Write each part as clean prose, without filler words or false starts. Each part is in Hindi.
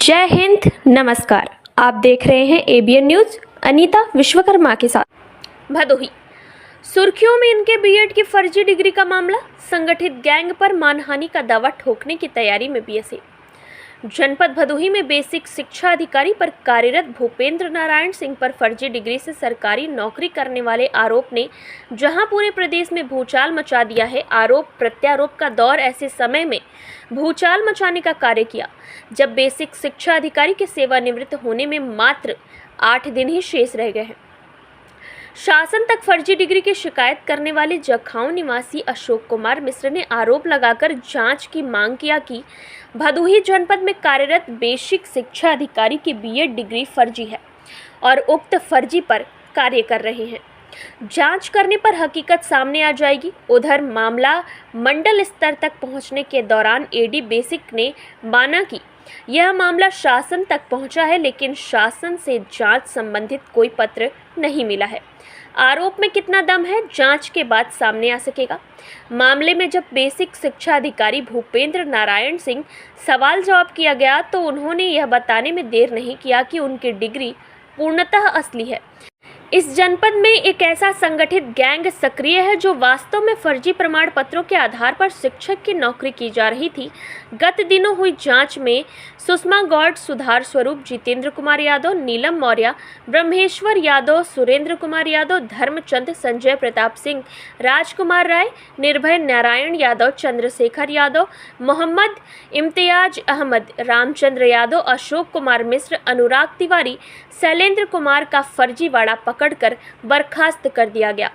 जय हिंद, नमस्कार। आप देख रहे हैं एबीएन न्यूज। अनीता विश्वकर्मा के साथ। भदोही सुर्खियों में इनके बीएड की फर्जी डिग्री का मामला। संगठित गैंग पर मानहानि का दावा ठोकने की तैयारी में बीएसए। जनपद भदोही में बेसिक शिक्षा अधिकारी पर कार्यरत भूपेंद्र नारायण सिंह पर फर्जी डिग्री से सरकारी नौकरी करने वाले आरोप ने जहां पूरे प्रदेश में भूचाल मचा दिया है। आरोप प्रत्यारोप का दौर ऐसे समय में भूचाल मचाने का कार्य किया जब बेसिक शिक्षा अधिकारी के सेवानिवृत्त होने में मात्र 8 दिन ही शेष रह गए हैं। शासन तक फर्जी डिग्री की शिकायत करने वाले जखाऊ निवासी अशोक कुमार मिश्र ने आरोप लगाकर जांच की मांग किया कि भदोही जनपद में कार्यरत बेसिक शिक्षा अधिकारी की बीएड डिग्री फर्जी है और उक्त फर्जी पर कार्य कर रहे हैं। जांच करने पर हकीकत सामने आ जाएगी। उधर मामला मंडल स्तर तक पहुंचने के दौरान एडी बेसिक ने माना कि यह मामला शासन तक पहुंचा है, लेकिन शासन से जांच संबंधित कोई पत्र नहीं मिला है। आरोप में कितना दम है, जांच के बाद सामने आ सकेगा। मामले में जब बेसिक शिक्षा अधिकारी भूपेंद्र नारायण सिंह सवाल जवाब किया गया तो उन्होंने यह बताने में देर नहीं किया कि उनकी डिग्री पूर्णतः असली है। इस जनपद में एक ऐसा संगठित गैंग सक्रिय है जो वास्तव में फर्जी प्रमाण पत्रों के आधार पर शिक्षक की नौकरी की जा रही थी। गत दिनों हुई जांच में सुषमा गौड़, सुधार स्वरूप, जितेंद्र कुमार यादव, नीलम मौर्य, ब्रह्मेश्वर यादव, सुरेंद्र कुमार यादव, धर्मचंद, संजय प्रताप सिंह, राजकुमार राय, निर्भय नारायण यादव, चंद्रशेखर यादव, मोहम्मद इम्तियाज अहमद, रामचंद्र यादव, अशोक कुमार मिश्र, अनुराग तिवारी, शैलेंद्र कुमार का फर्जीवाड़ा पकड़कर बर्खास्त कर दिया गया।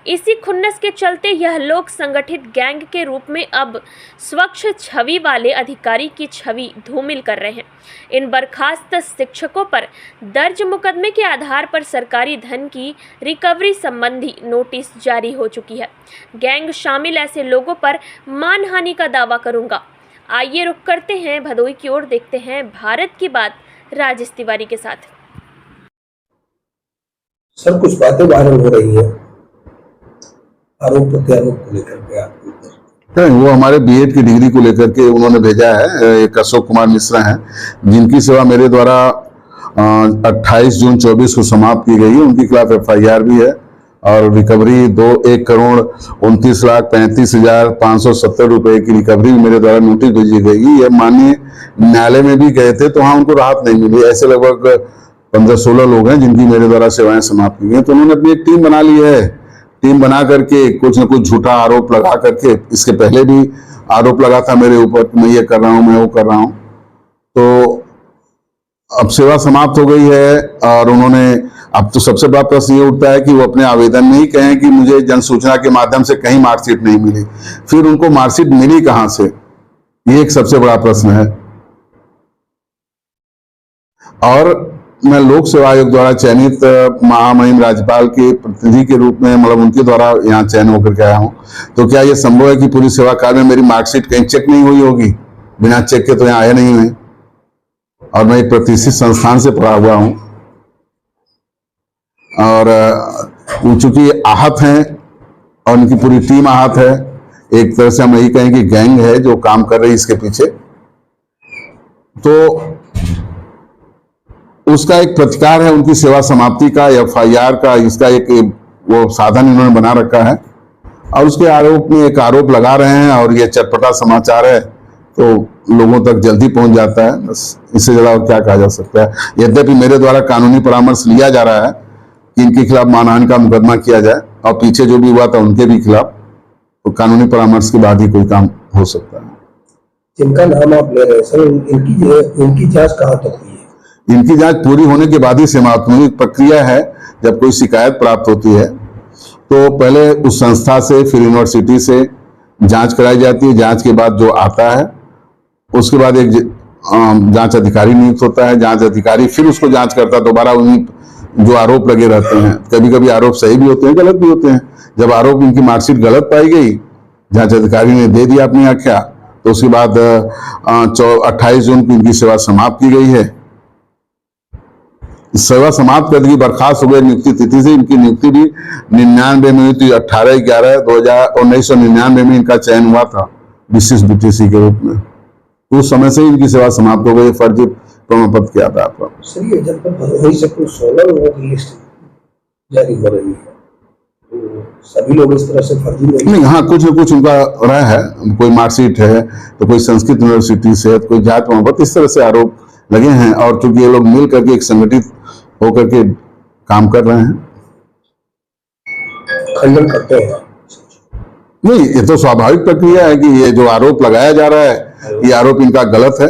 इसी खुन्नस के चलते यह लोग संगठित गैंग के रूप में अब स्वच्छ छवि वाले अधिकारी की छवि धूमिल कर रहे हैं। इन बर्खास्त शिक्षकों पर दर्ज मुकदमे के आधार पर सरकारी धन की रिकवरी संबंधी नोटिस जारी हो चुकी है। गैंग शामिल ऐसे लोगों पर मानहानि का दावा करूंगा। आइए रुख करते हैं भदोही की ओर, देखते हैं भारत की बात राजेश तिवारी के साथ। सर, कुछ बातें वायरल हो रही है आरोप प्रत्यारोप को लेकर के आपके ऊपर। वो हमारे बीएड की डिग्री को लेकर के उन्होंने भेजा है। एक अशोक कुमार मिश्रा हैं जिनकी सेवा मेरे द्वारा 28 जून 24 को समाप्त की गई है। उनके खिलाफ एफआईआर भी है और रिकवरी 1,35,35,570 रुपए की रिकवरी मेरे द्वारा नोटिस भेजी गई। ये माननीय न्यायालय में भी गए थे तो वहाँ उनको राहत नहीं मिली। ऐसे लगभग 15-16 लोग हैं जिनकी मेरे द्वारा सेवाएं समाप्त की गई। तो उन्होंने अपनी एक टीम बना ली है। टीम बना करके कुछ न कुछ झूठा आरोप लगा करके, इसके पहले भी आरोप लगा था मेरे ऊपर कि मैं ये कर रहा हूँ, मैं वो कर रहा हूँ। तो अब सेवा समाप्त हो गई है और उन्होंने, अब तो सबसे बड़ा प्रश्न ये उठता है कि वो अपने आवेदन में ही कहें कि मुझे जन सूचना के माध्यम से कहीं मार्कशीट नहीं मिली, फिर उनको मार्कशीट मिली कहाँ से, ये एक सबसे बड़ा प्रश्न है। और मैं लोक सेवा आयोग द्वारा चयनित महामहिम राज्यपाल के प्रतिनिधि के रूप में, मतलब उनके द्वारा यहाँ चयन होकर के आया हूँ। तो क्या ये संभव है कि पूरी सेवा काल में मेरी मार्कशीट कहीं चेक नहीं हुई होगी? बिना चेक के तो यहाँ आए नहीं हुए। और मैं एक प्रतिष्ठित संस्थान से पढ़ा हुआ हूँ और चूंकि आहत हैं और उनकी पूरी टीम आहत है, एक तरह से हम यही कहें कि गैंग है जो काम कर रही है इसके पीछे। तो उसका एक प्रतिकार है उनकी सेवा समाप्ति का, एफआईआर का, इसका एक वो साधन इन्होंने बना रखा है और उसके आरोप में एक आरोप लगा रहे हैं और ये चटपटा समाचार है तो लोगों तक जल्दी पहुंच जाता है। बस इससे ज्यादा और क्या कहा जा सकता है। यद्यपि मेरे द्वारा कानूनी परामर्श लिया जा रहा है कि इनके खिलाफ मानहानि का मुकदमा किया जाए और पीछे जो भी हुआ था उनके भी खिलाफ, तो कानूनी परामर्श के बाद ही कोई काम हो सकता है। जिनका नाम आप ले रहे हैं सर, इनकी जांच कहाँ तक हुई है? इनकी जांच पूरी होने के बाद ही समाप्त होगी। प्रक्रिया है, जब कोई शिकायत प्राप्त होती है तो पहले उस संस्था से, फिर यूनिवर्सिटी से जांच कराई जाती है। जांच के बाद जो आता है उसके बाद एक जांच अधिकारी नियुक्त होता है। जांच अधिकारी फिर उसको जांच करता है दोबारा। उन्हीं जो आरोप लगे रहते हैं, कभी कभी आरोप सही भी होते हैं, गलत भी होते हैं। जब आरोप इनकी मार्कशीट गलत पाई गई, जांच अधिकारी ने दे दिया अपनी आख्या, तो उसके बाद 28 जून को इनकी सेवा समाप्त की गई है। सेवा समाप्त कर दी, बर्खास्त हो गए नियुक्ति तिथि से। इनकी नियुक्ति भी 99 में हुई थी। 18/11/1999 में इनका चयन हुआ था विशिष्ट बीटीसी के रूप में। उस समय से इनकी सेवा समाप्त हो गई। फर्जी प्रमाण पत्र के आधार पर। सर ये जनपद भदोही से कुल 16 लोगों की लिस्ट जारी हो रही है, तो सभी लोग इस तरह से फर्जी नहीं, हाँ कुछ न कुछ उनका रहा है, कोई मार्कशीट है तो कोई संस्कृत यूनिवर्सिटी से, तो कोई जात प्रमाण पत्र, इस तरह से आरोप लगे हैं। और चूंकि ये लोग मिल करके एक संगठित होकर के काम कर रहे हैं। खंडन करते हैं। नहीं, ये तो स्वाभाविक प्रक्रिया है कि ये जो आरोप लगाया जा रहा है ये आरोप इनका गलत है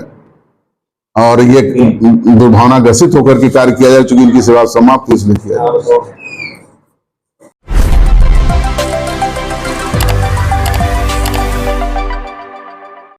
और ये दुर्भावना ग्रसित होकर के कार्य किया जाए, चूंकि इनकी सेवा समाप्त इसलिए किया जाए।